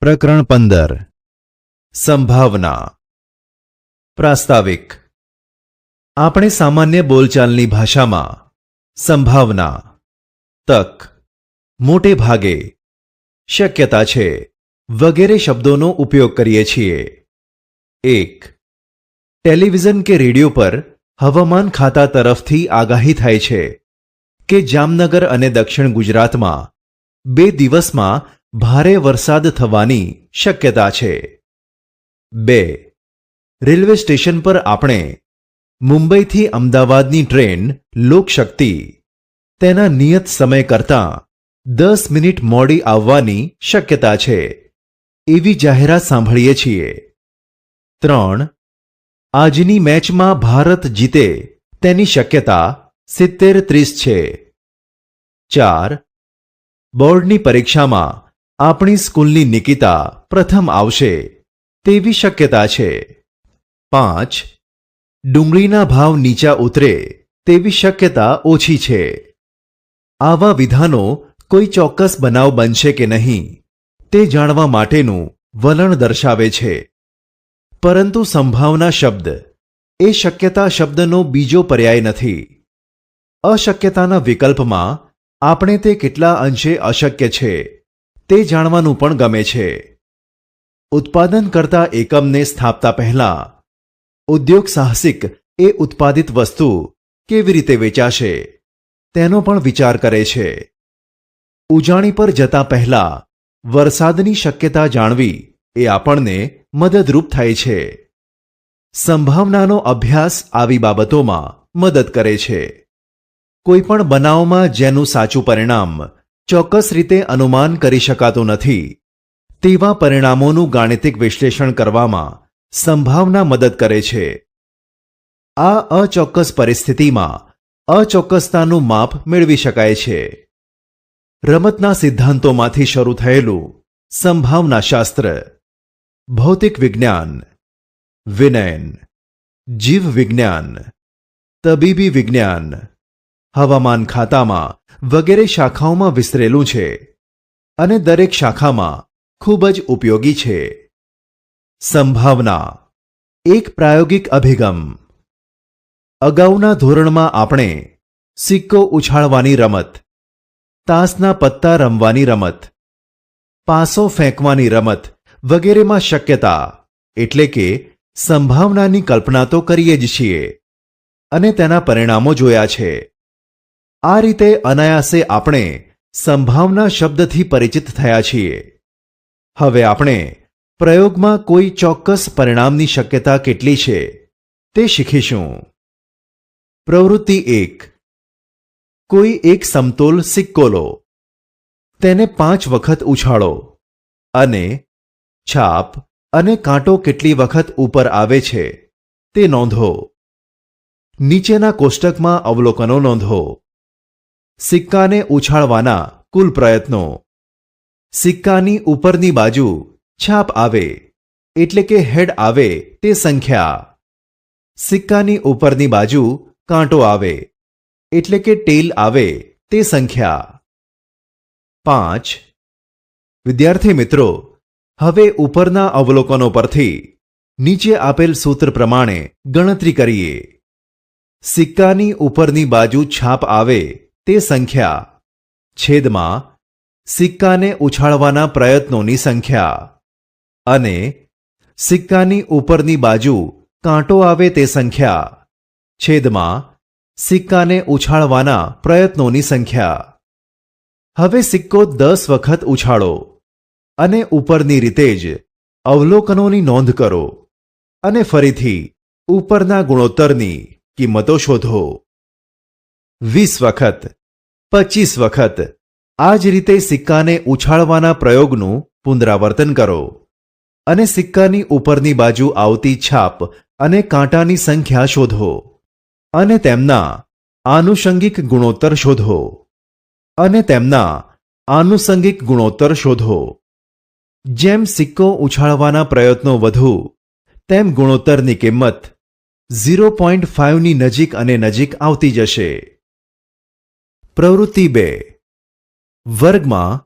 પ્રકરણ 15 સંભાવના પ્રાસ્તાવિક આપણે સામાન્ય બોલચાલની ભાષામાં સંભાવના, તક, મોટે ભાગે, શક્યતા છે વગેરે શબ્દોનો ઉપયોગ કરીએ છીએ. 1. ટેલિવિઝન કે રેડિયો પર હવામાન ખાતા તરફથી આગાહી થાય છે કે જામનગર અને દક્ષિણ ગુજરાતમાં 2 દિવસમાં ભારે વરસાદ થવાની શક્યતા છે. 2. રેલવે સ્ટેશન પર આપણે મુંબઈથી અમદાવાદની ટ્રેન લોકશક્તિ તેના નિયત સમય કરતાં 10 મિનિટ મોડી આવવાની શક્યતા છે એવી જાહેરાત સાંભળીએ છીએ. 3. આજની મેચમાં ભારત જીતે તેની શક્યતા 70-30 છે. 4. બોર્ડની પરીક્ષામાં આપણી સ્કૂલની નિકિતા પ્રથમ આવશે તેવી શક્યતા છે. 5. ડુંગળીના ભાવ નીચા ઉતરે તેવી શક્યતા ઓછી છે. આવા વિધાનો કોઈ ચોક્કસ બનાવ બનશે કે નહીં તે જાણવા માટેનું વલણ દર્શાવે છે. પરંતુ સંભાવના શબ્દ એ શક્યતા શબ્દનો બીજો પર્યાય નથી. અશક્યતાના વિકલ્પમાં આપણે તે કેટલા અંશે અશક્ય છે તે જાણવાનું પણ ગમે છે. ઉત્પાદન કરતા એકમને સ્થાપતા પહેલા ઉદ્યોગ સાહસિક એ ઉત્પાદિત વસ્તુ કેવી રીતે વેચાશે તેનો પણ વિચાર કરે છે. ઉજાણી પર જતા પહેલા વરસાદની શક્યતા જાણવી એ આપણને મદદરૂપ થાય છે. સંભાવનાનો અભ્યાસ આવી બાબતોમાં મદદ કરે છે. કોઈપણ બનાવમાં જેનું સાચું પરિણામ ચોક્કસ રીતે અનુમાન કરી શકાતું નથી તેવા પરિણામોનું ગાણિતિક વિશ્લેષણ કરવામાં સંભાવના મદદ કરે છે. આ અચોક્કસ પરિસ્થિતિમાં અચોક્કસતાનું માપ મેળવી શકાય છે. રમતના સિદ્ધાંતોમાંથી શરૂ થયેલું સંભાવનાશાસ્ત્ર, ભૌતિક વિજ્ઞાન, વિનયન, જીવ વિજ્ઞાન, તબીબી વિજ્ઞાન, હવામાન ખાતામાં વગેરે શાખાઓમાં વિસ્તરેલું છે અને દરેક શાખામાં ખૂબ જ ઉપયોગી છે. સંભાવના એક પ્રાયોગિક અભિગમ. અગાઉના ધોરણમાં આપણે સિક્કો ઉછાળવાની રમત, તાસના પત્તા રમવાની રમત, પાસો ફેંકવાની રમત વગેરેમાં શક્યતા એટલે કે સંભાવનાની કલ્પના તો કરીએ જ છીએ અને તેના પરિણામો જોયા છે. આ રીતે અનાયાસે આપણે સંભાવના શબ્દથી પરિચિત થયા છીએ. હવે આપણે પ્રયોગમાં કોઈ ચોક્કસ પરિણામની શક્યતા કેટલી છે તે શીખીશું. પ્રવૃત્તિ 1. કોઈ એક સમતોલ સિક્કો લો, તેને 5 વખત ઉછાળો અને છાપ અને કાંટો કેટલી વખત ઉપર આવે છે તે નોંધો. નીચેના કોષ્ટકમાં અવલોકનો નોંધો. સિક્કાને ઉછાળવાના કુલ પ્રયત્નો. સિક્કાની ઉપરની બાજુ છાપ આવે એટલે કે હેડ આવે તે સંખ્યા. સિક્કાની ઉપરની બાજુ કાંટો આવે એટલે કે ટેલ આવે તે સંખ્યા. 5. વિદ્યાર્થી મિત્રો, હવે ઉપરના અવલોકનો પરથી નીચે આપેલ સૂત્ર પ્રમાણે ગણતરી કરીએ. સિક્કાની ઉપરની બાજુ છાપ આવે તે સંખ્યા છેદમાં સિક્કાને ઉછાળવાના પ્રયત્નોની સંખ્યા અને સિક્કાની ઉપરની બાજુ કાંટો આવે તે સંખ્યા છેદમાં સિક્કાને ઉછાળવાના પ્રયત્નોની સંખ્યા. હવે સિક્કો 10 વખત ઉછાળો અને ઉપરની રીતે જ અવલોકનોની નોંધ કરો અને ફરીથી ઉપરના ગુણોત્તરની કિંમતો શોધો. 20 વખત, 25 વખત આ જ રીતે સિક્કાને ઉછાળવાના પ્રયોગનું પુનરાવર્તન કરો અને સિક્કાની ઉપરની બાજુ આવતી છાપ અને કાંટાની સંખ્યા શોધો અને તેમના આનુષંગિક ગુણોત્તર શોધો અને તેમના આનુષંગિક ગુણોત્તર શોધો. જેમ સિક્કો ઉછાળવાના પ્રયત્નો વધુ તેમ ગુણોત્તરની કિંમત 0.5ની નજીક અને નજીક આવતી જશે. પ્રવૃત્તિ 2. વર્ગમાં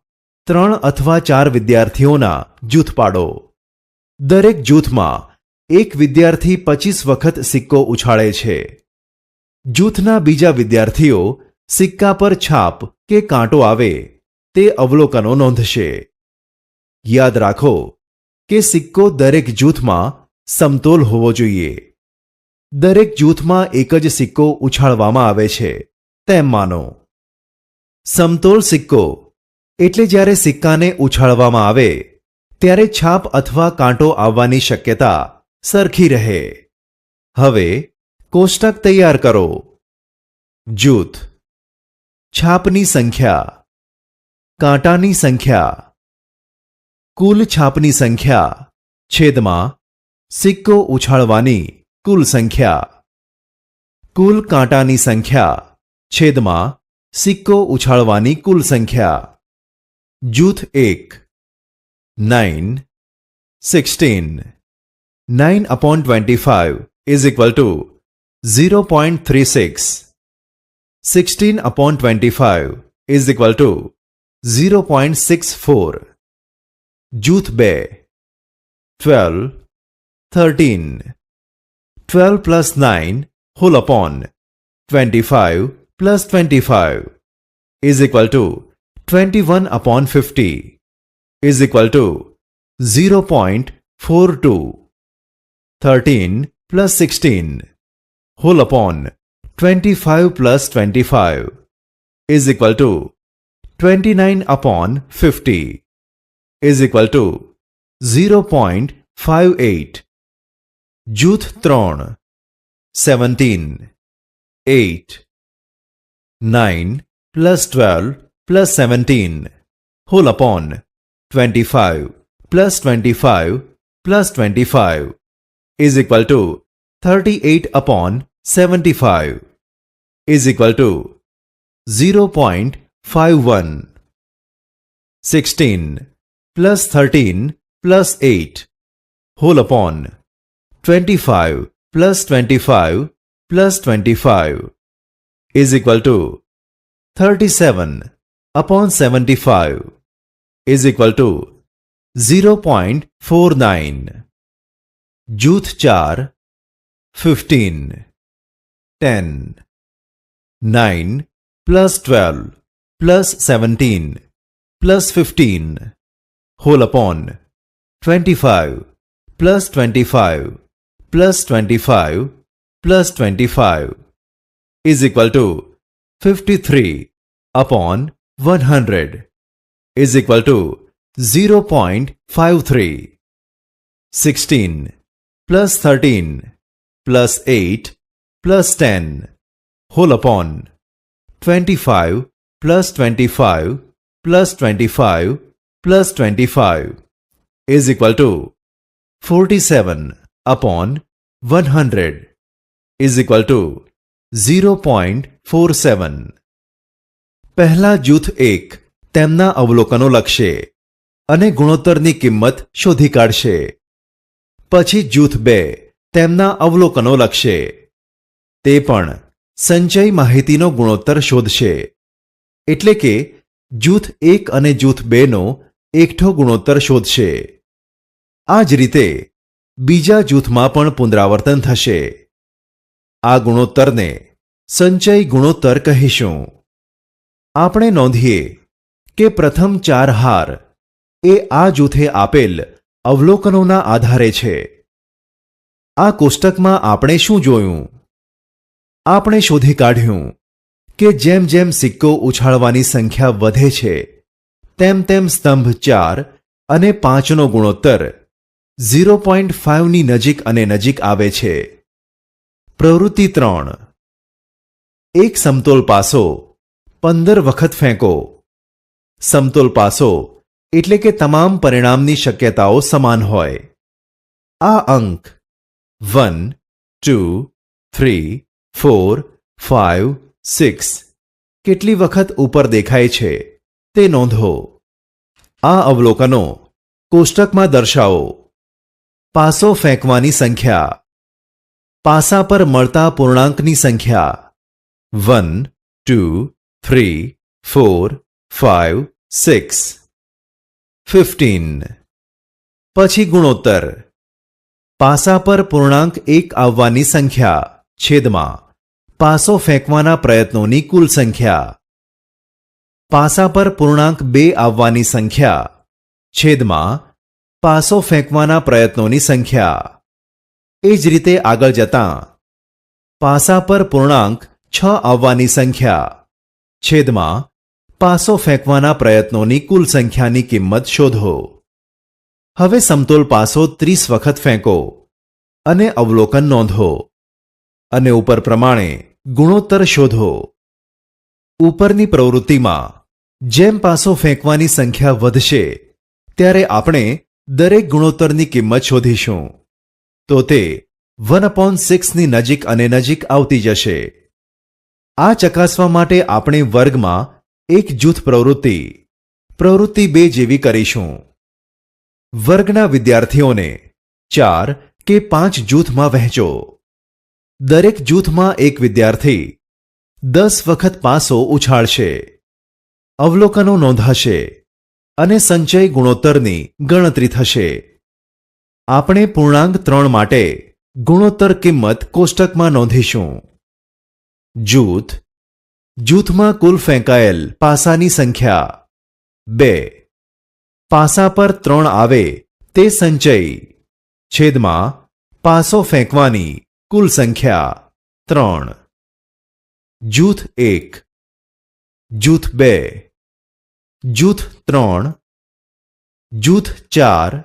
3 અથવા 4 વિદ્યાર્થીઓના જૂથ પાડો. દરેક જૂથમાં એક વિદ્યાર્થી 25 વખત સિક્કો ઉછાળે છે. જૂથના બીજા વિદ્યાર્થીઓ સિક્કા પર છાપ કે કાંટો આવે તે અવલોકનો નોંધશે. યાદ રાખો કે સિક્કો દરેક જૂથમાં સમતોલ હોવો જોઈએ. દરેક જૂથમાં એક જ સિક્કો ઉછાળવામાં આવે છે તેમ માનો. સમતોલ સિક્કો એટલે જ્યારે સિક્કાને ઉછાળવામાં આવે ત્યારે છાપ અથવા કાંટો આવવાની શક્યતા સરખી રહે. હવે કોષ્ટક તૈયાર કરો. જૂથ, છાપની સંખ્યા, કાંટાની સંખ્યા, કુલ છાપની સંખ્યા છેદમાં સિક્કો ઉછાળવાની કુલ સંખ્યા, કુલ કાંટાની સંખ્યા છેદમાં સિક્કો ઉછાળવાની કુલ સંખ્યા. જૂથ 1 9 16 9/25 is equal to 0.36. 16/25 is equal to 0.64. જૂથ 2 12 13 12 plus 9 whole upon 25 plus 25 is equal to 21/50 is equal to 0.42. 13 plus 16 whole upon 25 plus 25 is equal to 29/50 is equal to 0.58. જૂથ 3 17 8 9 plus 12 plus 17 whole upon 25 plus 25 plus 25 is equal to 38/75 is equal to 0.51. 16 plus 13 plus 8 whole upon 25 plus 25 plus 25 is equal to 37/75 is equal to 0.49. જૂથ 4 15 10 9 plus 12 plus 17 plus 15 whole upon 25 plus 25 plus 25 plus 25 is equal to 53/100 is equal to 0.53. 16 plus 13 plus 8 plus 10 whole upon 25 plus 25 plus 25 plus 25 is equal to 47/100 is equal to 0.47. પહેલા જૂથ 1 તેમના અવલોકનો લખશે અને ગુણોત્તરની કિંમત શોધી કાઢશે. પછી જૂથ 2 તેમના અવલોકનો લખશે. તે પણ સંચય માહિતીનો ગુણોત્તર શોધશે. એટલે કે જૂથ 1 અને જૂથ 2 નો એકઠો ગુણોત્તર શોધશે. આ જ રીતે બીજા જૂથમાં પણ પુનરાવર્તન થશે. આ ગુણોત્તરને સંચય ગુણોત્તર કહીશું. આપણે નોંધીએ કે પ્રથમ 4 હાર એ આ જૂથે આપેલ અવલોકનોના આધારે છે. આ કોષ્ટકમાં આપણે શું જોયું? આપણે શોધી કાઢ્યું કે જેમ જેમ સિક્કો ઉછાળવાની સંખ્યા વધે છે તેમ તેમ સ્તંભ 4 અને 5 નો ગુણોત્તર 0.5 ની નજીક અને નજીક આવે છે. પ્રવૃત્તિ 3 એક સમતોલ પાસો 15 વખત ફેંકો. સમતોલ પાસો એટલે કે તમામ પરિણામની શક્યતાઓ સમાન હોય. આ અંક 1 2 3 4 5 6 કેટલી વખત ઉપર દેખાય છે તે નોંધો. આ અવલોકનો કોષ્ટકમાં દર્શાવો. પાસો ફેંકવાની સંખ્યા, પાસા પર મળતા પૂર્ણાંકની સંખ્યા 1 2 3 4 5 6. 15. પછી ગુણોત્તર. પાસા પર પૂર્ણાંક 1 આવવાની સંખ્યા છેદમાં પાસો ફેંકવાના પ્રયત્નોની કુલ સંખ્યા. પાસા પર પૂર્ણાંક 2 આવવાની સંખ્યા છેદમાં પાસો ફેંકવાના પ્રયત્નોની સંખ્યા. એ જ રીતે આગળ જતાં પાસા પર પૂર્ણાંક 6 આવવાની સંખ્યા છેદમાં પાસો ફેંકવાના પ્રયત્નોની કુલ સંખ્યાની કિંમત શોધો. હવે સમતોલ પાસો 30 વખત ફેંકો અને અવલોકન નોંધો અને ઉપર પ્રમાણે ગુણોત્તર શોધો. ઉપરની પ્રવૃત્તિમાં જેમ પાસો ફેંકવાની સંખ્યા વધશે ત્યારે આપણે દરેક ગુણોત્તરની કિંમત શોધીશું. તો તે 1/6 ની નજીક અને નજીક આવતી જશે. આ ચકાસવા માટે આપણે વર્ગમાં એક જૂથ પ્રવૃત્તિ 2 જેવી કરીશું. વર્ગના વિદ્યાર્થીઓને 4 કે 5 જૂથમાં વહેંચો. દરેક જૂથમાં એક વિદ્યાર્થી 10 વખત પાસો ઉછાળશે. અવલોકનો નોંધાશે અને સંચય ગુણોત્તરની ગણતરી થશે. આપણે પૂર્ણાંક 3 માટે ગુણોત્તર કિંમત કોષ્ટકમાં નોંધીશું. જૂથ. જૂથમાં કુલ ફેંકાયેલ પાસાની સંખ્યા 2. પાસા પર 3 આવે તે સંચય છેદમાં પાસો ફેંકવાની કુલ સંખ્યા 3. જૂથ 1, જૂથ 2, જૂથ 3, જૂથ 4,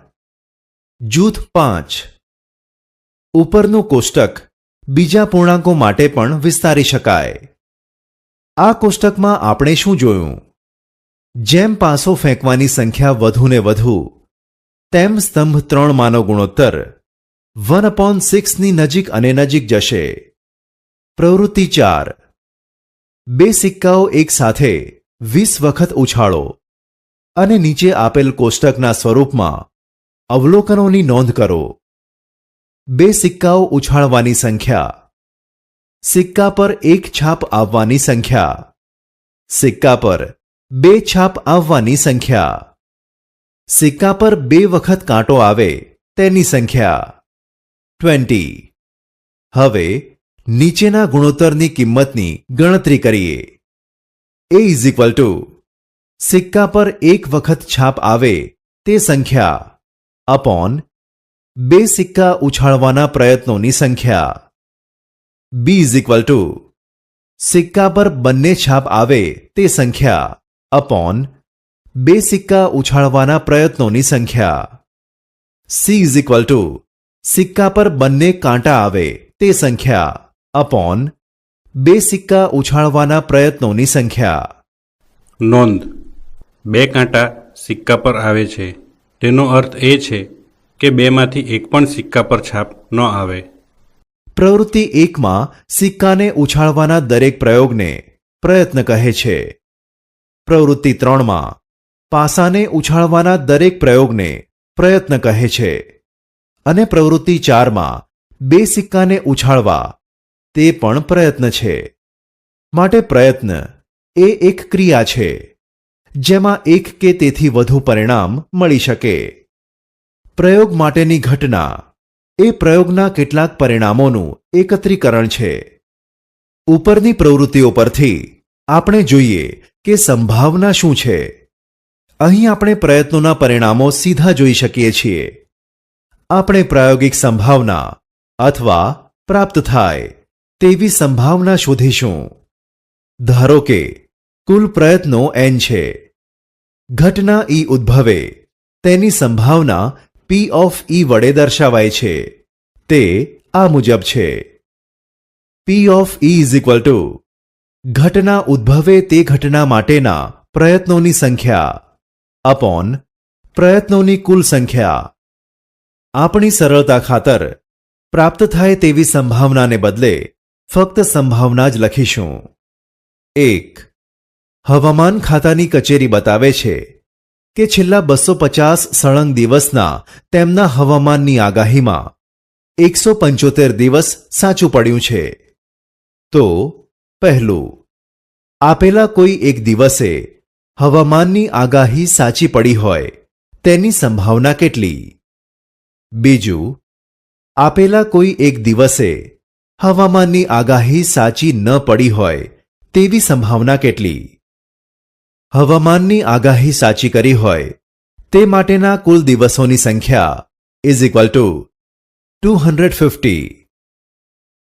જૂથ 5. ઉપરનું કોષ્ટક બીજા પૂર્ણાંકો માટે પણ વિસ્તારી શકાય. આ કોષ્ટકમાં આપણે શું જોયું? જેમ પાસો ફેંકવાની સંખ્યા વધુ ને વધુ તેમ સ્તંભ 3 માનો ગુણોત્તર 1/6 ની નજીક અને નજીક જશે. પ્રવૃત્તિ 4. 2 સિક્કાઓ એક સાથે 20 વખત ઉછાળો અને નીચે આપેલ કોષ્ટકના સ્વરૂપમાં અવલોકનોની નોંધ કરો. 2 સિક્કાઓ ઉછાળવાની સંખ્યા, સિક્કા પર 1 છાપ આવવાની સંખ્યા, સિક્કા પર 2 છાપ આવવાની સંખ્યા, સિક્કા પર 2 વખત કાંટો આવે તેની સંખ્યા 20. હવે નીચેના ગુણોત્તરની કિંમતની ગણતરી કરીએ. A સિક્કા પર 1 વખત છાપ આવે તે સંખ્યા અપોન 2 સિક્કા ઉછાળવાના પ્રયત્નોની સંખ્યા. B સિક્કા પર બંને છાપ આવે તે સંખ્યા અપોન 2 સિક્કા ઉછાળવાના પ્રયત્નોની સંખ્યા. C સિક્કા પર બંને કાંટા આવે તે સંખ્યા અપોન 2 સિક્કા ઉછાળવાના પ્રયત્નોની સંખ્યા. નોંધ: 2 કાંટા સિક્કા પર આવે છે તેનો અર્થ એ છે કે 2 માંથી એક પણ સિક્કા પર છાપ ન આવે. પ્રવૃત્તિ 1 માં સિક્કાને ઉછાળવાના દરેક પ્રયોગને પ્રયત્ન કહે છે. પ્રવૃત્તિ 3 માં પાસાને ઉછાળવાના દરેક પ્રયોગને પ્રયત્ન કહે છે. અને પ્રવૃત્તિ 4 માં 2 સિક્કાને ઉછાળવા તે પણ પ્રયત્ન છે. માટે પ્રયત્ન એ એક ક્રિયા છે જેમાં એક કે તેથી વધુ પરિણામ મળી શકે. પ્રયોગ માટેની ઘટના એ પ્રયોગના કેટલાક પરિણામોનું એકત્રીકરણ છે. ઉપરની પ્રવૃત્તિઓ પરથી આપણે જોઈએ કે સંભાવના શું છે. અહીં આપણે પ્રયત્નોના પરિણામો સીધા જોઈ શકીએ છીએ. આપણે પ્રાયોગિક સંભાવના અથવા પ્રાપ્ત થાય તેવી સંભાવના શોધીશું. ધારો કે કુલ પ્રયત્નો n છે. ઘટના E ઉદ્ભવે તેની સંભાવના P of E વડે દર્શાવાય છે. તે આ મુજબ છે. P of E ઘટના ઉદ્ભવે તે ઘટના માટેના પ્રયત્નોની સંખ્યા અપોન પ્રયત્નોની કુલ સંખ્યા. આપણી સરળતા ખાતર પ્રાપ્ત થાય તેવી સંભાવનાને બદલે ફક્ત સંભાવના જ લખીશું. 1. હવામાન ખાતાની કચેરી બતાવે છે કે છેલ્લા 250 સળંગ દિવસના તેમના હવામાનની આગાહીમાં 175 દિવસ સાચું પડ્યું છે. તો પહેલું, આપેલા કોઈ એક દિવસે હવામાનની આગાહી સાચી પડી હોય તેની સંભાવના કેટલી? બીજું, આપેલા કોઈ એક દિવસે હવામાનની આગાહી સાચી ન પડી હોય તેવી સંભાવના કેટલી? હવામાનની આગાહી સાચી કરી હોય તે માટેના કુલ દિવસોની સંખ્યા ઇઝ ઇક્વલ ટુ 250.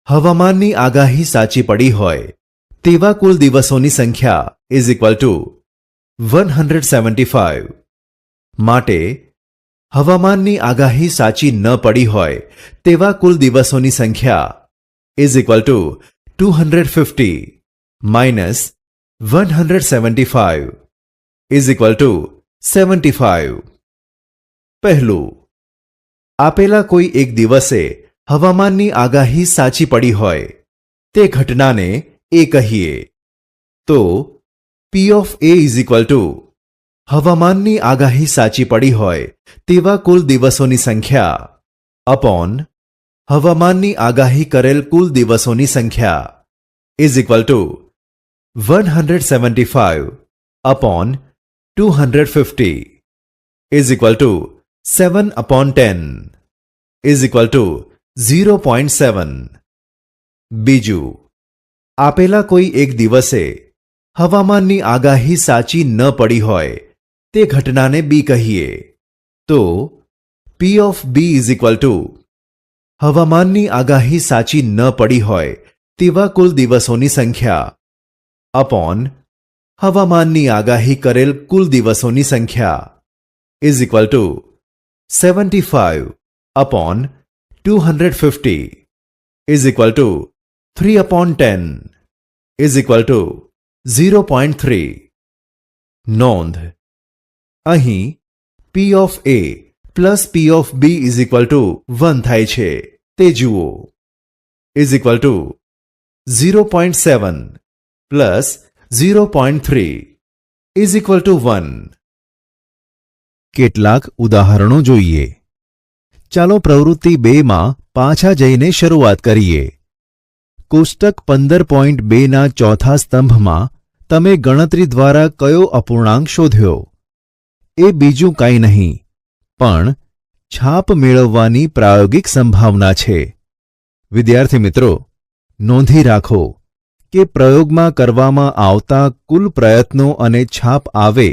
હવામાનની આગાહી સાચી પડી હોય તેવા કુલ દિવસોની સંખ્યા ઇઝ ઇક્વલ ટુ 175. માટે હવામાનની આગાહી સાચી ન પડી હોય તેવા કુલ દિવસોની સંખ્યા is equal to 250 minus 175 is equal to 75. પહેલું, આપેલા કોઈ એક દિવસે હવામાનની આગાહી સાચી પડી હોય તે ઘટનાને એ કહીએ તો P of A is equal to હવામાનની આગાહી સાચી પડી હોય તેવા કુલ દિવસોની સંખ્યા અપોન હવામાનની આગાહી કરેલ કુલ દિવસોની સંખ્યા is equal to 175 upon 250 is equal to 7/10 is equal to 0.7. બીજું, આપેલા કોઈ એક દિવસે હવામાનની આગાહી સાચી ન પડી હોય તે ઘટનાને બી કહીએ તો P of B is equal to હવામાનની આગાહી સાચી ન પડી હોય તેવા કુલ દિવસોની સંખ્યા અપોન હવામાનની આગાહી કરેલ કુલ દિવસોની સંખ્યા is equal to 75 upon 250 is equal to 3/10 is equal to 0.3. નોંધ, અહીં P of A plus P of B is equal to 1 થાય છે તે જુઓ. Is equal to 0.7 plus 0.3 is equal to 1. કેટલાક ઉદાહરણો જોઈએ. ચાલો પ્રવૃત્તિ 2 માં પાછા જઈને શરૂઆત કરીએ. કોષ્ટક 15.2 ના ચોથા સ્તંભમાં તમે ગણતરી દ્વારા કયો અપૂર્ણાંક શોધ્યો? એ બીજું કાંઈ નહીં પણ છાપ મેળવવાની પ્રાયોગિક સંભાવના છે. વિદ્યાર્થી મિત્રો, નોંધી રાખો કે પ્રયોગમાં કરવામાં આવતા કુલ પ્રયત્નો અને છાપ આવે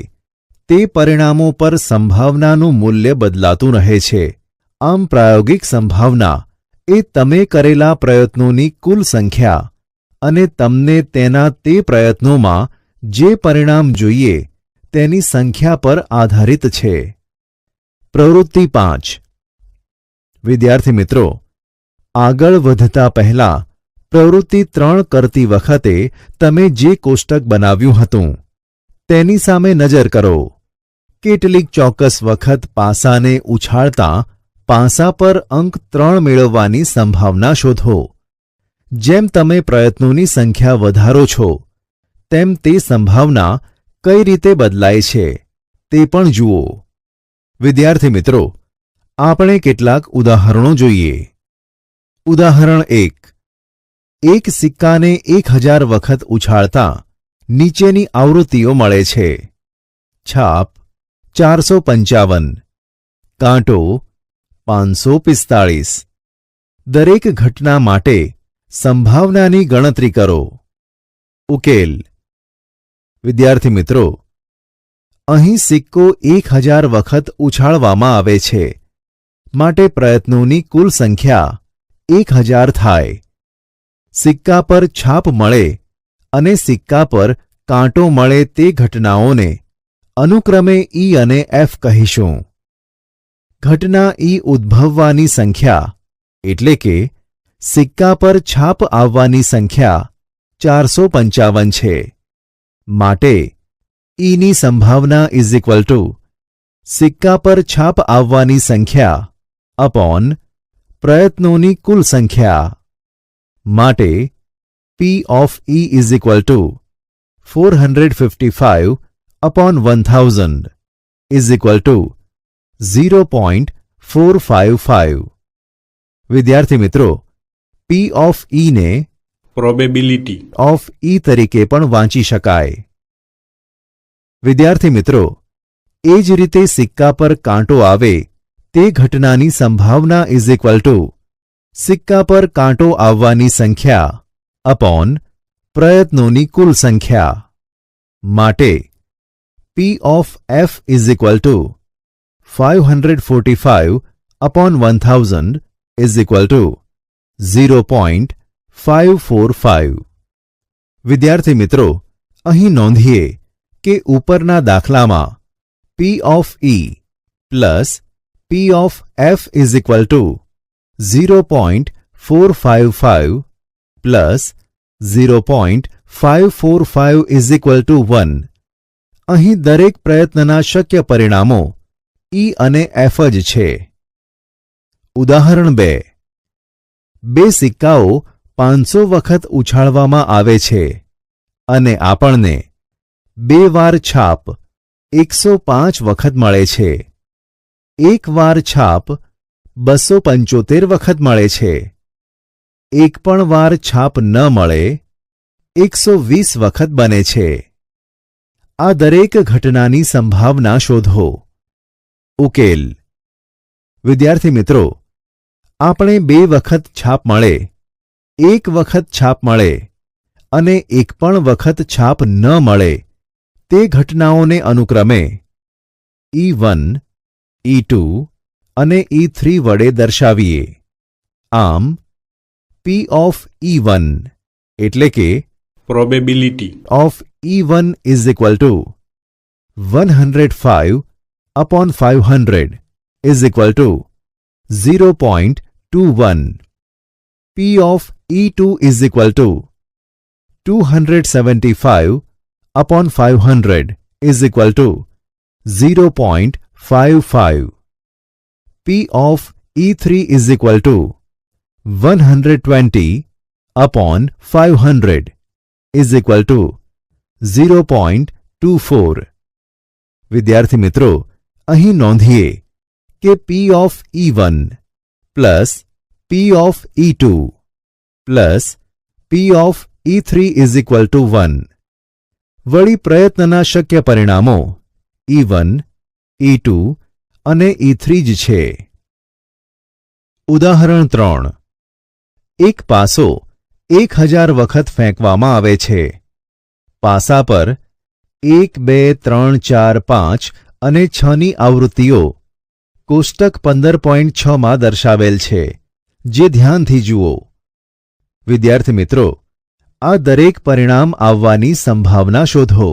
તે પરિણામો પર સંભાવનાનું મૂલ્ય બદલાતું રહે છે. આમ પ્રાયોગિક સંભાવના એ તમે કરેલા પ્રયત્નોની કુલ સંખ્યા અને તમને તેના તે પ્રયત્નોમાં જે પરિણામ જોઈએ તેની સંખ્યા પર આધારિત છે. પ્રવૃત્તિ 5. વિદ્યાર્થી મિત્રો, આગળ વધતા પહેલા પ્રવૃત્તિ 3 કરતી વખતે તમે જે કોષ્ટક બનાવ્યું હતું તેની સામે નજર કરો. કેટલીક ચોક્કસ વખત પાસાને ઉછાળતા પાસા પર અંક 3 મેળવવાની સંભાવના શોધો. જેમ તમે પ્રયત્નોની સંખ્યા વધારો છો તેમ તે સંભાવના કઈ રીતે બદલાય છે તે પણ જુઓ. વિદ્યાર્થી મિત્રો, આપણે કેટલાક ઉદાહરણો જોઈએ. ઉદાહરણ 1. એક સિક્કાને 1000 વખત ઉછાળતા નીચેની આવૃત્તિઓ મળે છે. છાપ 455, કાંટો 545. દરેક ઘટના માટે સંભાવનાની ગણતરી કરો. ઉકેલ. વિદ્યાર્થી મિત્રો, અહીં સિક્કો 1000 વખત ઉછાળવામાં આવે છે માટે પ્રયત્નોની કુલ સંખ્યા 1000 થાય. સિક્કા પર છાપ મળે અને સિક્કા પર કાંટો મળે તે ઘટનાઓને અનુક્રમે E અને F કહીશું. ઘટના E ઉદ્ભવવાની સંખ્યા એટલે કે સિક્કા પર છાપ આવવાની સંખ્યા 455 છે. માટે Eની સંભાવના ઇઝ ઇક્વલ ટુ સિક્કા પર છાપ આવવાની સંખ્યા અપોન પ્રયત્નોની કુલ સંખ્યા. માટે P of E is equal to 455 upon 1000 is equal to 0.455. વિદ્યાર્થી મિત્રો, P of E ને પ્રોબેબિલિટી ઓફ E તરીકે પણ વાંચી શકાય. વિદ્યાર્થી મિત્રો, એ જ રીતે સિક્કા પર કાંટો આવે તે ઘટનાની સંભાવના ઇઝ ઇક્વલ ટુ સિક્કા પર કાંટો આવવાની સંખ્યા અપોન પ્રયત્નોની કુલ સંખ્યા. માટે P of F is equal to 545 upon 1000 is equal to 0.545. વિદ્યાર્થી મિત્રો, અહીં નોંધીએ કે ઉપરના દાખલામાં P of E plus P of F is equal to 0.455 plus 0.545 is equal to 1. અહીં દરેક પ્રયત્નના શક્ય પરિણામો E અને F જ છે. ઉદાહરણ 2. બે સિક્કાઓ 500 વખત ઉછાળવામાં આવે છે અને આપણને 2 વાર છાપ 105 વખત મળે છે. 1 વાર છાપ 275 વખત મળે છે. એક પણ વાર છાપ ન મળે 120 વખત બને છે. આ દરેક ઘટનાની સંભાવના શોધો. ઉકેલ. વિદ્યાર્થી મિત્રો, આપણે 2 વખત છાપ મળે, 1 વખત છાપ મળે અને 1 પણ વખત છાપ ન મળે તે ઘટનાઓને અનુક્રમે E1, E2 અને E3 વડે દર્શાવીએ. આમ P of E1 એટલે કે probability of E1 is equal to 105 upon 500 is equal to 0.21. P of E2 is equal to 275 upon 500 is equal to 0.55. P of E3 is equal to 120 upon 500 is equal to 0.24. વિદ્યાર્થી મિત્રો, અહીં નોંધીએ કે P of E1 plus P of E2 plus P of E3 is equal to 1. વળી પ્રયત્નના શક્ય પરિણામો E1, E2 અને E3 જ છે. ઉદાહરણ 3. એક પાસો 1000 વખત ફેંકવામાં આવે છે. પાસા પર 1, 2, 3, 4, 5 અને 6ની આવૃત્તિઓ કોષ્ટક 15.6 માં દર્શાવેલ છે, જે ધ્યાનથી જુઓ. વિદ્યાર્થી મિત્રો, આ દરેક પરિણામ આવવાની સંભાવના શોધો.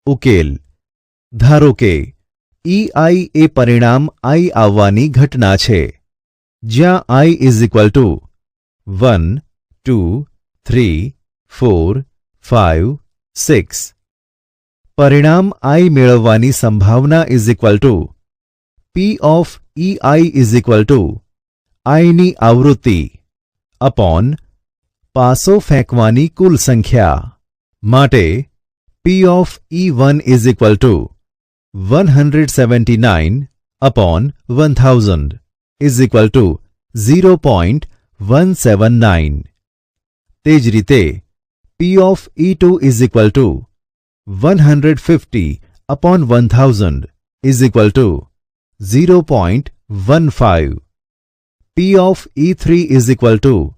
ઉકેલ. ધારો કે EI એ પરિણામ I આવવાની ઘટના છે, જ્યાં I is equal to 1, 2, 3, 4, 5, 6. પરિણામ I મેળવવાની સંભાવના is equal to P of EI is equal to I ની આવૃત્તિ અપોન પાસો ફેંકવાની કુલ સંખ્યા. માટે P of E1 is equal to 179 upon 1000 is equal to 0.179. તે જ રીતે P of E2 is equal to 150 upon 1000 is equal to 0.15. P of E3 is equal to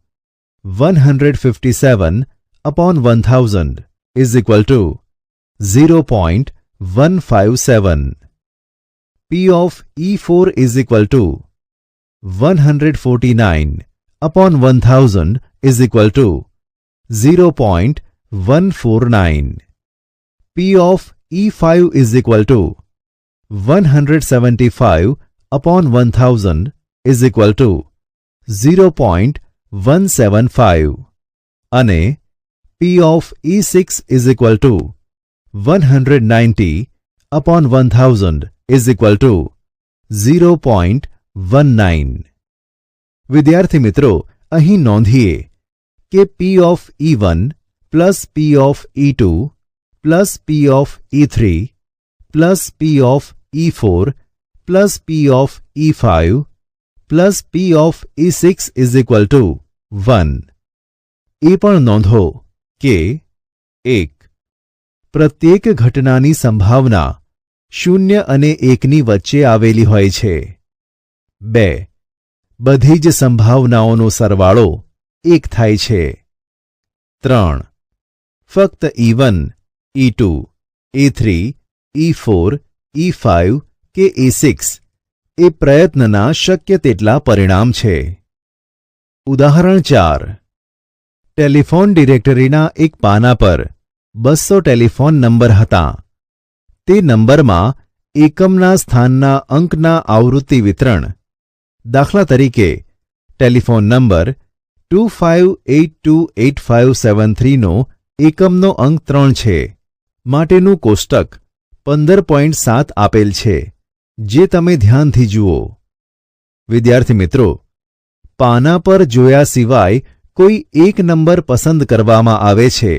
157 upon 1000 is equal to 0.157. P of E4 is equal to 149 upon 1000 is equal to 0.149. P of E5 is equal to 175 upon 1000 is equal to 0.175 અને P of E6 is equal to 190 upon 1000 is equal to 0.19. વિદ્યાર્થી મિત્રો, અહીં નોંધીએ કે P of E1 plus P of E2 plus P of E3 plus P of E4 plus P of E5 plus P of E6 is equal to 1. એ પણ નોંધો કે 1. પ્રત્યેક ઘટનાની સંભાવના શૂન્ય અને એકની વચ્ચે આવેલી હોય છે. 2. બધી જ સંભાવનાઓનો સરવાળો 1 થાય છે. 3. ફક્ત E1, E2, E3, E4, E5 કે E6 એ પ્રયત્નના શક્ય તેટલા પરિણામ છે. ઉદાહરણ 4. ટેલિફોન ડિરેક્ટરીના એક પાના પર 200 ટેલિફોન નંબર હતા. તે નંબરમાં એકમના સ્થાનના અંકના આવૃત્તિ વિતરણ, દાખલા તરીકે ટેલિફોન નંબર 25828573 નો એકમનો અંક 3 છે, માટેનું કોષ્ટક 15.7 આપેલ છે, જે તમે ધ્યાનથી જુઓ. વિદ્યાર્થી મિત્રો, પાના પર જોયા સિવાય કોઈ એક નંબર પસંદ કરવામાં આવે છે.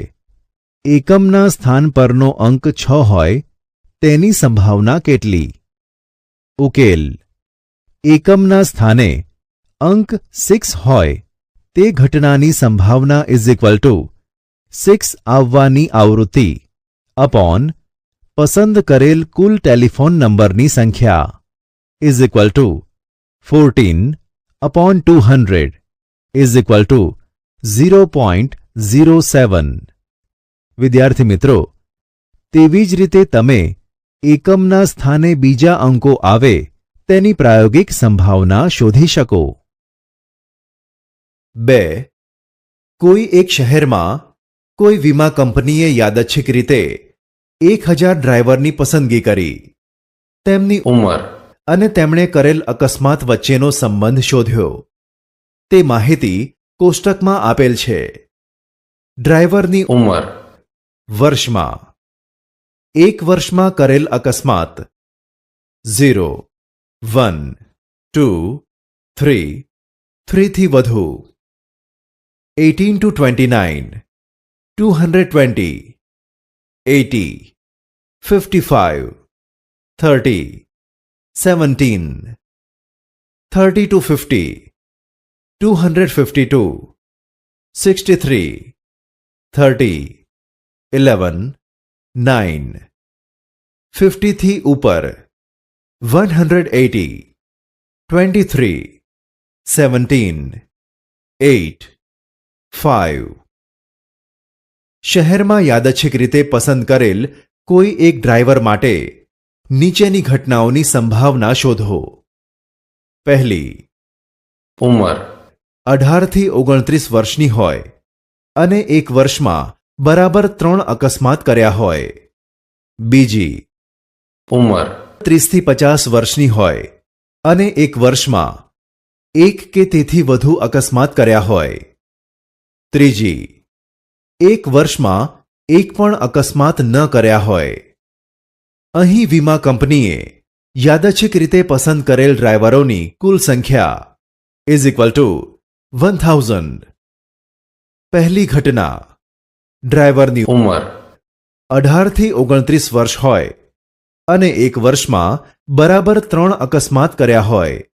એકમના સ્થાન પરનો અંક 6 હોય તેની સંભાવના કેટલી? ઉકેલ: એકમના સ્થાને અંક 6 હોય તે ઘટનાની સંભાવના = 6 આવવાની આવૃત્તિ અપોન પસંદ કરેલ કુલ ટેલિફોન નંબરની સંખ્યા = 14/200 0.07. વિદ્યાર્થી મિત્રો, તેવી જ રીતે તમે એકમના સ્થાને બીજા અંકો આવે તેની પ્રાયોગિક સંભાવના શોધી શકો. 2. કોઈ એક શહેરમાં કોઈ વીમા કંપનીએ યાદચ્છિક રીતે 1000 ડ્રાઈવરની પસંદગી કરી. તેમની ઉંમર અને તેમણે કરેલ અકસ્માત વચ્ચેનો સંબંધ શોધ્યો. તે માહિતી કોષ્ટકમાં આપેલ છે. ડ્રાઈવરની ઉંમર વર્ષમાં. 1 વર્ષમાં કરેલ અકસ્માત 0, 1, 2, 3, 3 થી વધુ. 18 to 29, 220, 80, 55, 30, 17, 30 to 50, 252, 63, 30, 11, 9. 50 થી ઉપર 180, 23, 17, 8, 5. શહેરમાં યાદચ્છિક રીતે પસંદ કરેલ કોઈ એક ડ્રાઈવર માટે નીચેની ઘટનાઓની સંભાવના શોધો. પહેલી, ઉંમર 18 થી 29 વર્ષની હોય અને 1 વર્ષમાં બરાબર 3 અકસ્માત કર્યા હોય. બીજી, ઉંમર 30 થી 50 વર્ષની હોય અને 1 વર્ષમાં 1 કે તેથી વધુ અકસ્માત કર્યા હોય. ત્રીજી, 1 વર્ષમાં 1 પણ અકસ્માત ન કર્યા હોય. અહીં વીમા કંપનીએ યાદચ્છિક રીતે પસંદ કરેલ ડ્રાઈવરોની કુલ સંખ્યા = 1000. પહેલી ઘટના: ડ્રાઈવરની ઉંમર 18 થી 29 વર્ષ હોય અને 1 વર્ષમાં બરાબર 3 અકસ્માત કર્યા હોય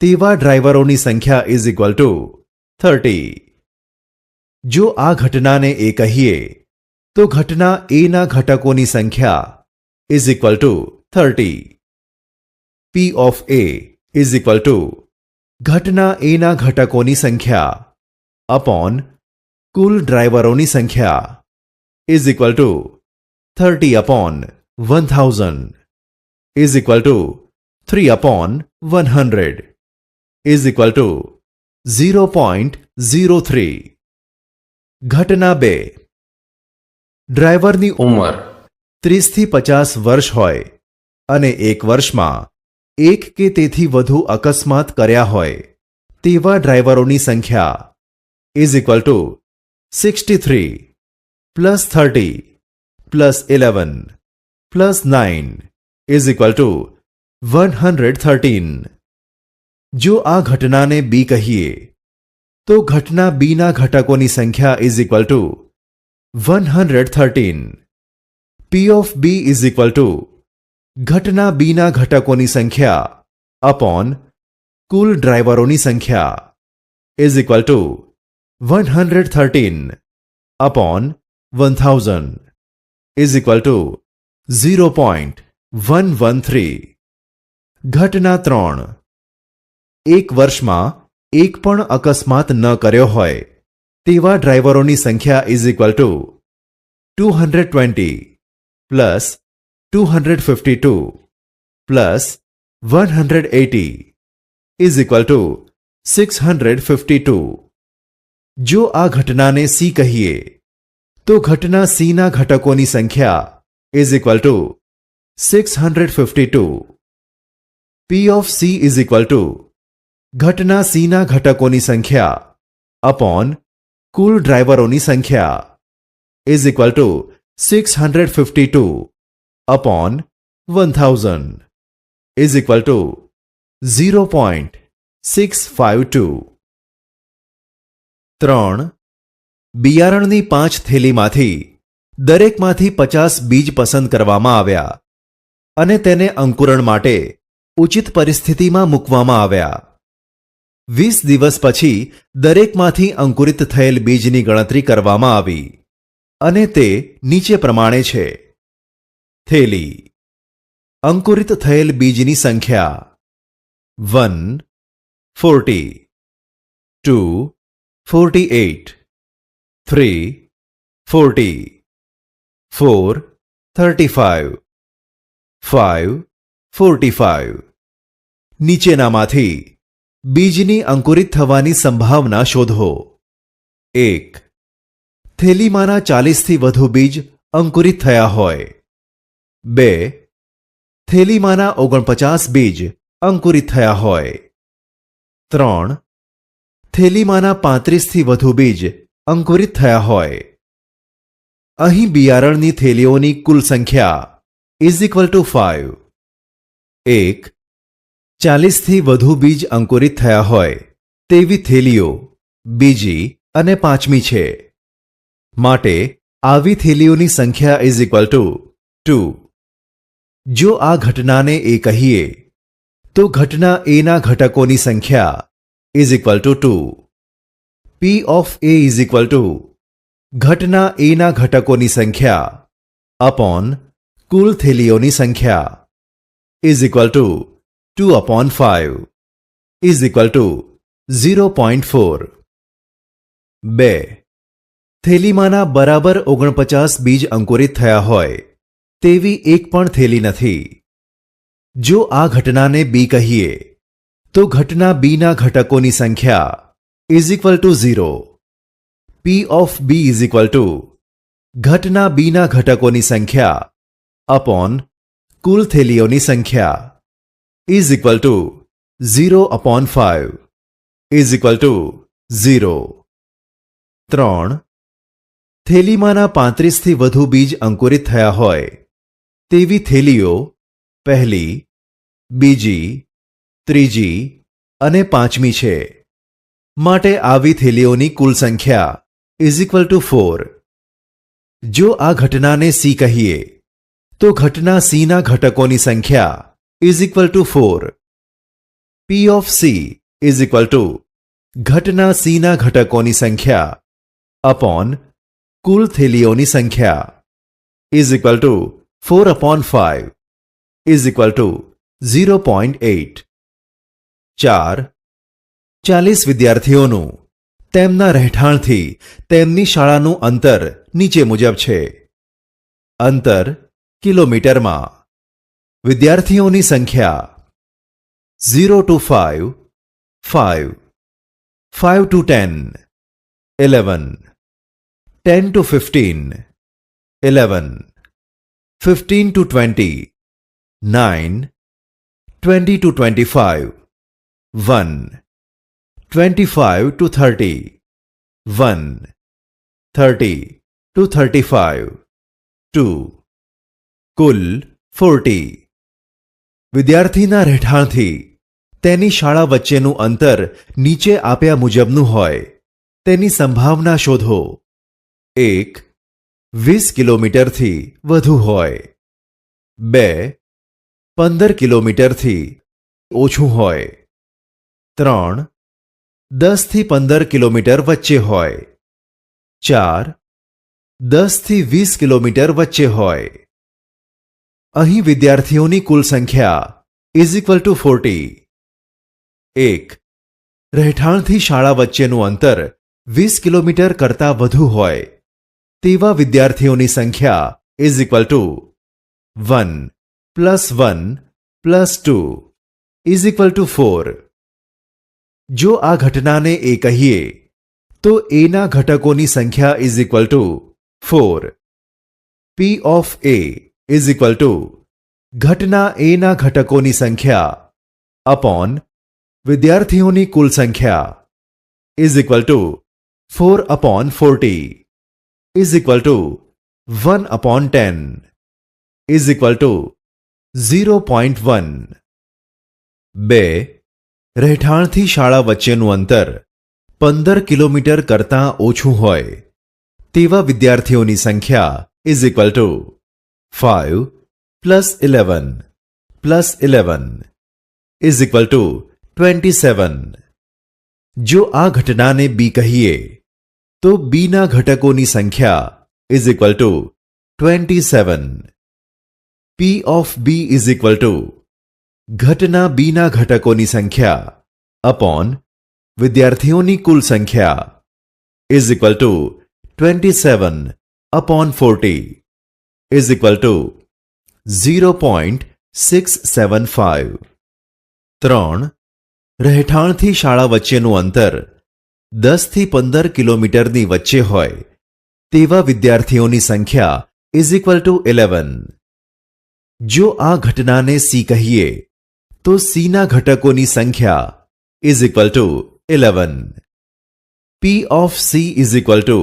તેવા ડ્રાઈવરોની સંખ્યા = 30. જો આ ઘટનાને A કહીએ તો ઘટના A ના ઘટકોની સંખ્યા = 30. P of A = ઘટના A ના ઘટકોની સંખ્યા અપોન કુલ ડ્રાઈવરોની સંખ્યા =30/1000 3/100 0.03. ઘટના 2: ડ્રાઈવરની ઉંમર 30 થી 50 વર્ષ હોય અને 1 વર્ષમાં 1 કે તેથી વધુ અકસ્માત કર્યા હોય તેવા ડ્રાઈવરોની સંખ્યા =63 +30 +11 +9 113. જો આ ઘટનાને B કહીએ તો ઘટના B ના ઘટકોની સંખ્યા =113. P of B ઘટના B ના ઘટકોની સંખ્યા અપોન કુલ ડ્રાઈવરોની સંખ્યા =113/1000 0.03. 113. ઘટના 3. એક વર્ષમાં એક પણ અકસ્માત ન કર્યો હોય તેવા ડ્રાઈવરોની સંખ્યા is equal to 220 plus 252 plus 180 is equal to 652. જો આ ઘટનાને સી કહીએ તો ઘટના સીના ઘટકોની સંખ્યા is equal to 652. P of she is equal to ઘટના સીના ઘટકોની સંખ્યા અપોન કુલ ડ્રાઈવરોની સંખ્યા is equal to 652 upon 1000 is equal to 0.652. 3. બિયારણની 5 થેલીમાંથી દરેકમાંથી 50 બીજ પસંદ કરવામાં આવ્યા અને તેને અંકુરણ માટે ઉચિત પરિસ્થિતિમાં મૂકવામાં આવ્યા. 20 દિવસ પછી દરેકમાંથી અંકુરિત થયેલ બીજની ગણતરી કરવામાં આવી અને તે નીચે પ્રમાણે છે. થેલી. અંકુરિત થયેલ બીજની સંખ્યા 1 40 2 48 3 40 4 35 5 45. નીચેનામાંથી બીજની અંકુરિત થવાની સંભાવના શોધો. 1. થેલીમાંના 40થી વધુ બીજ અંકુરિત થયા હોય. 2. થેલીમાંના 49 બીજ અંકુરિત થયા હોય. 3. થેલીમાંના 35થી વધુ બીજ અંકુરિત થયા હોય. અહીં બિયારણની થેલીઓની કુલ સંખ્યા ઇઝ ઇક્વલ ટુ 5. 1. 40થી વધુ બીજ અંકુરિત થયા હોય તેવી થેલીઓ બીજી અને પાંચમી છે. માટે આવી થેલીઓની સંખ્યા ઇઝ ઇક્વલ ટુ 2. જો આ ઘટનાને એ કહીએ તો ઘટના એના ઘટકોની સંખ્યા is equal to 2. P of A is equal to ઘટના એના ઘટકોની સંખ્યા અપોન કુલ થેલીઓની સંખ્યા is equal to 2 upon 5 is equal to 0.4. 2. થેલીમાંના બરાબર 49 બીજ અંકુરિત થયા હોય તેવી એક પણ થેલી નથી. જો આ ઘટનાને બી કહીએ તો ઘટના બીના ઘટકોની સંખ્યા is equal to 0. P of B is equal to ઘટના બીના ઘટકોની સંખ્યા અપોન કુલ થેલીઓની સંખ્યા is equal to 0 upon 5 is equal to 0. 3. થેલીમાંના 35થી વધુ બીજ અંકુરિત થયા હોય તેવી થેલીઓ પહેલી, બીજી, ત્રીજી અને પાંચમી છે. માટે આવી થેલીઓની કુલ સંખ્યા ઇઝ ઇક્વલ ટુ 4. જો આ ઘટનાને સી કહીએ તો ઘટના સીના ઘટકોની સંખ્યા is equal to 4. P of she is equal to ઘટના સીના ઘટકોની સંખ્યા અપોન કુલ થેલીઓની સંખ્યા is equal to 4 upon 5 is equal to 0.8. 4. 40 વિદ્યાર્થીઓનું તેમના રહેઠાણથી તેમની શાળાનું અંતર નીચે મુજબ છે. અંતર કિલોમીટરમાં. વિદ્યાર્થીઓની સંખ્યા 0 to 5 5 5 to 10 11 10 to 15 11 15 to 20 9 20 to 25 1 25 to 30 1 30 to 35 2 કુલ 40. વિદ્યાર્થીના રહેઠાણથી તેની શાળા વચ્ચેનું અંતર નીચે આપ્યા મુજબનું હોય તેની સંભાવના શોધો. 1. 20 કિલોમીટરથી વધુ હોય. 2. 15 કિલોમીટરથી ઓછું હોય. 3. 10 થી 15 કિલોમીટર વચ્ચે હોય. 4. 10 થી 20 કિલોમીટર વચ્ચે હોય. અહીં વિદ્યાર્થીઓની કુલ સંખ્યા ઇઝ ઇક્વલ ટુ 40. 1. રહેઠાણથી શાળા વચ્ચેનું અંતર 20 કિલોમીટર કરતાં વધુ હોય તેવા વિદ્યાર્થીઓની સંખ્યા is equal to 1 + 1 + 2 is equal to 4. જો આ ઘટનાને એ કહીએ તો એના ઘટકોની સંખ્યા is equal to 4. P of A is equal to ઘટના એના ઘટકોની સંખ્યા અપોન વિદ્યાર્થીઓની કુલ સંખ્યા is equal to 4/40 is equal to 1/10 is equal to 0.1. 2. રહેઠાણથી શાળા વચ્ચેનું અંતર 15 કિલોમીટર કરતાં ઓછું હોય તેવા વિદ્યાર્થીઓની સંખ્યા is equal to 5 + 11 + 11 is equal to 27. જો આ ઘટનાને બી કહીએ તો બીના ઘટકોની સંખ્યા is equal to 27. P of B is equal to ઘટના બીના ઘટકોની સંખ્યા અપોન વિદ્યાર્થીઓની કુલ સંખ્યા ઇઝ ઇક્વલ ટુ 27/40 ઇઝ ઇક્વલ ટુ 0.675. 3. રહેઠાણથી શાળા વચ્ચેનું અંતર 10 થી 15 કિલોમીટરની વચ્ચે હોય તેવા વિદ્યાર્થીઓની સંખ્યા ઇઝ ઇક્વલ ટુ 11. જો આ ઘટનાને સી કહીએ તો સીના ઘટકોની સંખ્યા is equal to 11. P of she is equal to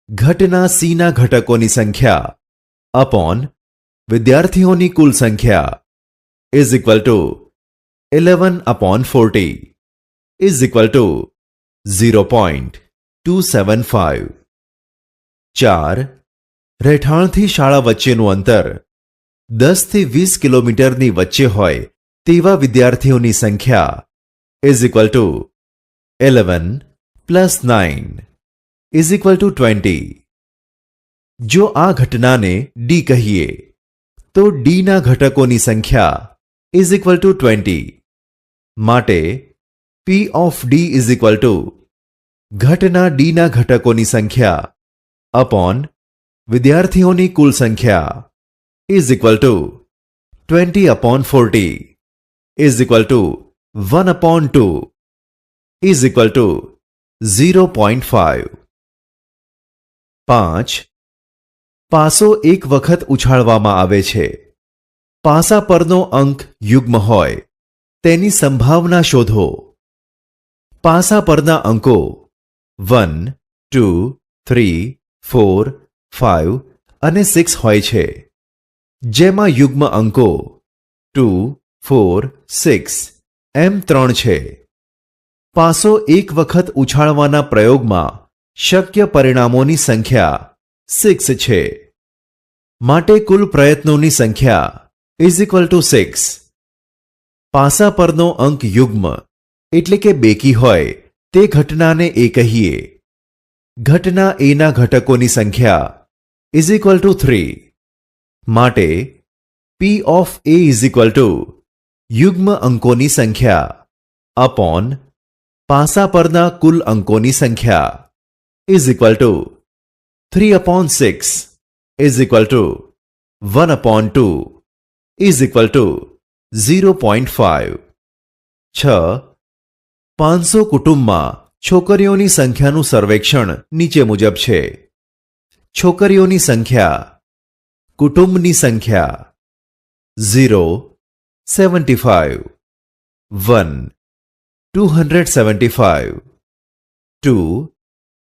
ઘટના સીના ઘટકોની સંખ્યા અપોન વિદ્યાર્થીઓની કુલ સંખ્યા is equal to 11/40 is equal to 0.275. 4. રહેઠાણથી શાળા વચ્ચેનું અંતર 10 થી 20 કિલોમીટરની વચ્ચે હોય તેવા વિદ્યાર્થીઓની સંખ્યા is equal to 11 + 9 is equal to 20. જો આ ઘટનાને ડી કહીએ તો ડીના ઘટકોની સંખ્યા ઇઝ ઇક્વલ ટુ 20. માટે P of D is equal to ઘટના ડીના ઘટકોની સંખ્યા અપોન વિદ્યાર્થીઓની કુલ સંખ્યા is equal to 20/40 is equal to 1/2 is equal to 0.5. 5. પાસો એક વખત ઉછાળવામાં આવે છે. પાસા પરનો અંક યુગ્મ હોય તેની સંભાવના શોધો. પાસા પરના અંકો 1, 2, 3, 4, 5 અને 6 હોય છે, જેમાં યુગ્મ અંકો 2, 4, 6 એમ 3 છે. પાસો એક વખત ઉછાળવાના પ્રયોગમાં શક્ય પરિણામોની સંખ્યા 6 છે. માટે કુલ પ્રયત્નોની સંખ્યા ઇઝ ઇક્વલ ટુ 6. પાસા પરનો અંક યુગ્મ એટલે કે બેકી હોય તે ઘટનાને એ કહીએ. ઘટના એના ઘટકોની સંખ્યા ઇઝ ઇક્વલ ટુ 3. માટે P of A is equal to યુગ્મ અંકોની સંખ્યા અપોન પાસા પરના કુલ અંકોની સંખ્યા is equal to 3/6 is equal to 1/2 is equal to 0.5. 6. 500 કુટુંબમાં છોકરીઓની સંખ્યાનું સર્વેક્ષણ નીચે મુજબ છે. છોકરીઓની સંખ્યા, કુટુંબની સંખ્યા 0, 75, 1, 275, 2,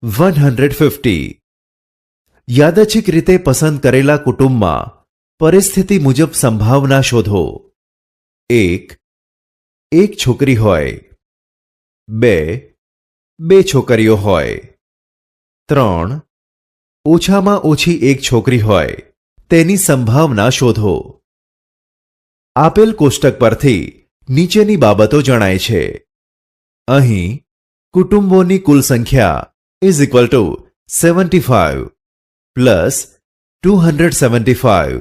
150. યાદચ્છિક રીતે પસંદ કરેલા કુટુંબમાં પરિસ્થિતિ મુજબ સંભાવના શોધો. 1. એક છોકરી હોય. 2. બે છોકરીઓ હોય. 3. ઓછામાં ઓછી એક છોકરી હોય તેની સંભાવના શોધો. આપેલ કોષ્ટક પરથી નીચેની બાબતો જણાય છે. અહીં કુટુંબોની કુલ સંખ્યા is equal to 75 plus 275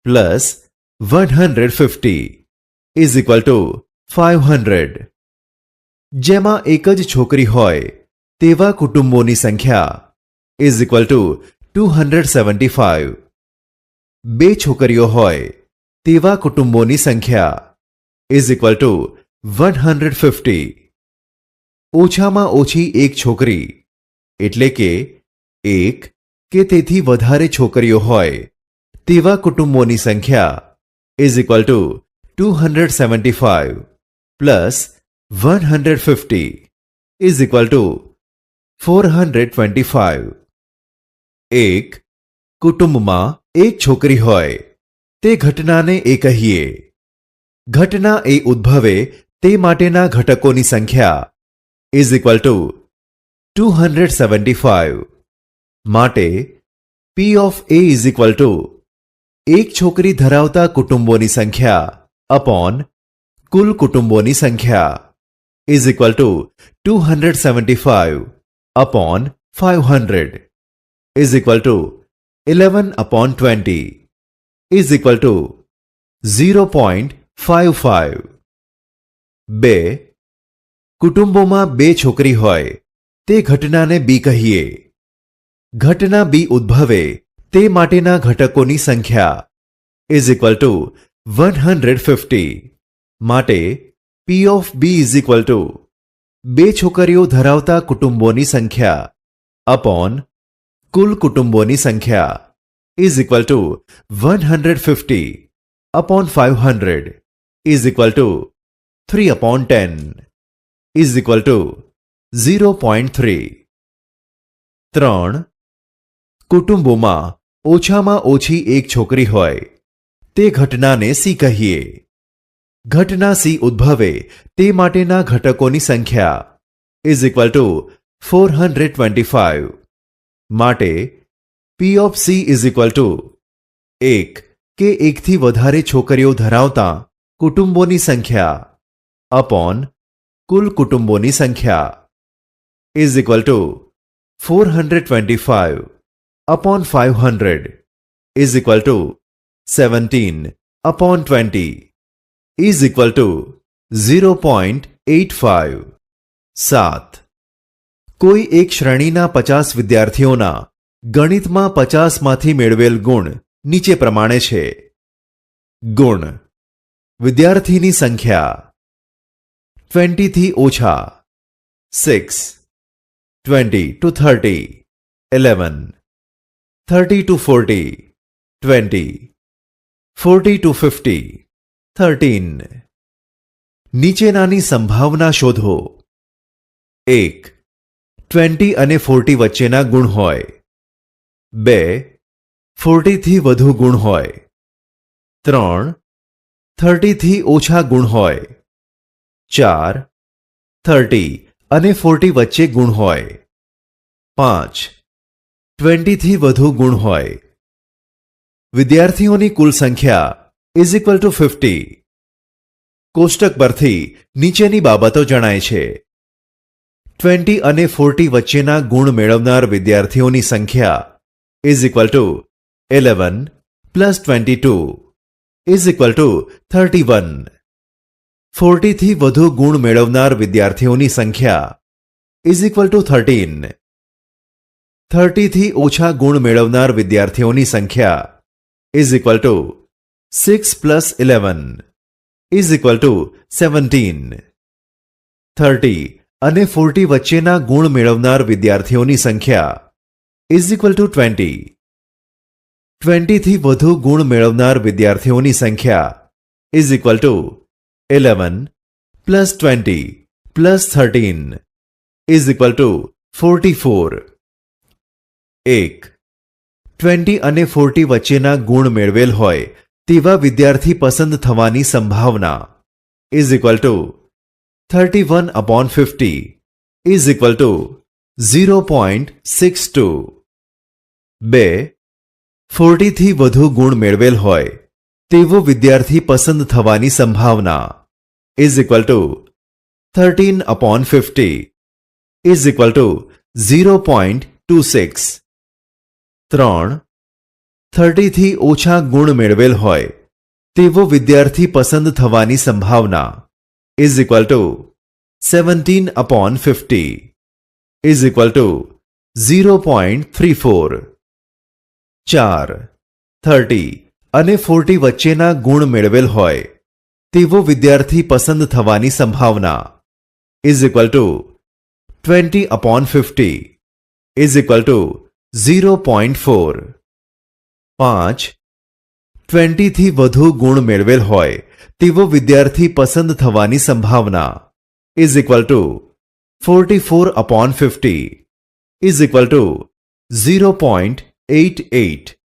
plus 150 is equal to 500. જેમાં એક જ છોકરી હોય તેવા કુટુંબોની સંખ્યા ઇઝ ઇક્વલ ટુ 275. બે છોકરીઓ હોય તેવા કુટુંબોની સંખ્યા ઇઝ ઇક્વલ ટુ 150. ઓછામાં ઓછી એક છોકરી એટલે કે એક કે તેથી વધારે છોકરીઓ હોય તેવા કુટુંબોની સંખ્યા is equal to 275 plus 150 is equal to 425. એક કુટુંબમાં એક છોકરી હોય તે ઘટનાને એ કહીએ. ઘટના એ ઉદ્ભવે તે માટેના ઘટકોની સંખ્યા ઇઝ ઇક્વલ ટુ 275. માટે P of A is equal to એક છોકરી ધરાવતા કુટુંબોની સંખ્યા અપોન કુલ કુટુંબોની સંખ્યા is equal to 275 upon 500 is equal to 11 upon 20 is equal to 0.55. બે કુટુંબોમાં બે છોકરી હોય તે ઘટનાને બી કહીએ. ઘટના બી ઉદ્ભવે તે માટેના ઘટકોની સંખ્યા ઇઝ ઇક્વલ ટુ 150. માટે P of B is equal to બે છોકરીઓ ધરાવતા કુટુંબોની સંખ્યા અપોન કુલ કુટુંબોની સંખ્યા is equal to 150 upon 500 is equal to 3 upon 10 is equal to 0.3. 3. કુટુંબોમાં ઓછામાં ઓછી એક છોકરી હોય તે ઘટનાને સી કહીએ. ઘટના સી ઉદ્ભવે તે માટેના ઘટકોની સંખ્યા ઇઝ ઇક્વલ ટુ 425. માટે P of she is equal to એક કે એકથી વધારે છોકરીઓ ધરાવતા કુટુંબોની સંખ્યા અપોન કુલ કુટુંબોની સંખ્યા is equal to 425 upon 500 is equal to 17 upon 20 is equal to 0.85. 7. કોઈ એક શ્રેણીના 50 વિદ્યાર્થીઓના ગણિતમાં 50 માંથી મેળવેલ ગુણ નીચે પ્રમાણે છે. ગુણ વિદ્યાર્થીની સંખ્યા 20 થી ઓછા 6, 20 to 30 11, 30 to 40 20, 40 to 50 13. નીચેનાની સંભાવના શોધો. 1. 20 અને 40 વચ્ચેના ગુણ હોય. 2. 40 થી વધુ ગુણ હોય. 3. 30 થી ઓછા ગુણ હોય. 4. 30 અને 40 વચ્ચે ગુણ હોય. 5. 20 થી વધુ ગુણ હોય. વિદ્યાર્થીઓની કુલ સંખ્યા ઇઝ ઇક્વલ ટુ 50. કોષ્ટક પરથી નીચેની બાબતો જણાય છે. 20 અને 40 વચ્ચેના ગુણ મેળવનાર વિદ્યાર્થીઓની સંખ્યા is equal to 11 plus 22 is equal to 31. 40 થી વધુ ગુણ મેળવનાર વિદ્યાર્થીઓની સંખ્યા ઇઝ ઇક્વલ ટુ 13. 30 થી ઓછા ગુણ મેળવનાર વિદ્યાર્થીઓની સંખ્યા is equal to 6 plus 11 is equal to 17. 30 અને 40 વચ્ચેના ગુણ મેળવનાર વિદ્યાર્થીઓની સંખ્યા ઇઝ ઇક્વલ ટુ 20. 20 થી વધુ ગુણ મેળવનાર વિદ્યાર્થીઓની સંખ્યા is equal to 11 plus 20 plus 13 is equal to 44. 1. 20 અને 40 વચ્ચેના ગુણ મેળવેલ હોય તેવા વિદ્યાર્થી પસંદ થવાની સંભાવના is equal to 31 upon 50 is equal to 0.62. 2. 40 થી વધુ ગુણ મેળવેલ હોય તેવો વિદ્યાર્થી પસંદ થવાની સંભાવના is equal to 13 upon 50 is equal to 0.26. 3. 30 થી ઓછા ગુણ મેળવેલ હોય તેવો વિદ્યાર્થી પસંદ થવાની સંભાવના is equal to 17/50 is equal to 0.34. 4. 30 અને 40 વચ્ચેના ગુણ મેળવેલ હોય તેવો વિદ્યાર્થી પસંદ થવાની સંભાવના is equal to 20/50 is equal to 0.4. 5. 20 થી વધુ ગુણ મેળવેલ હોય તેવો વિદ્યાર્થી પસંદ થવાની સંભાવના is equal to 44/50 is equal to 0.88.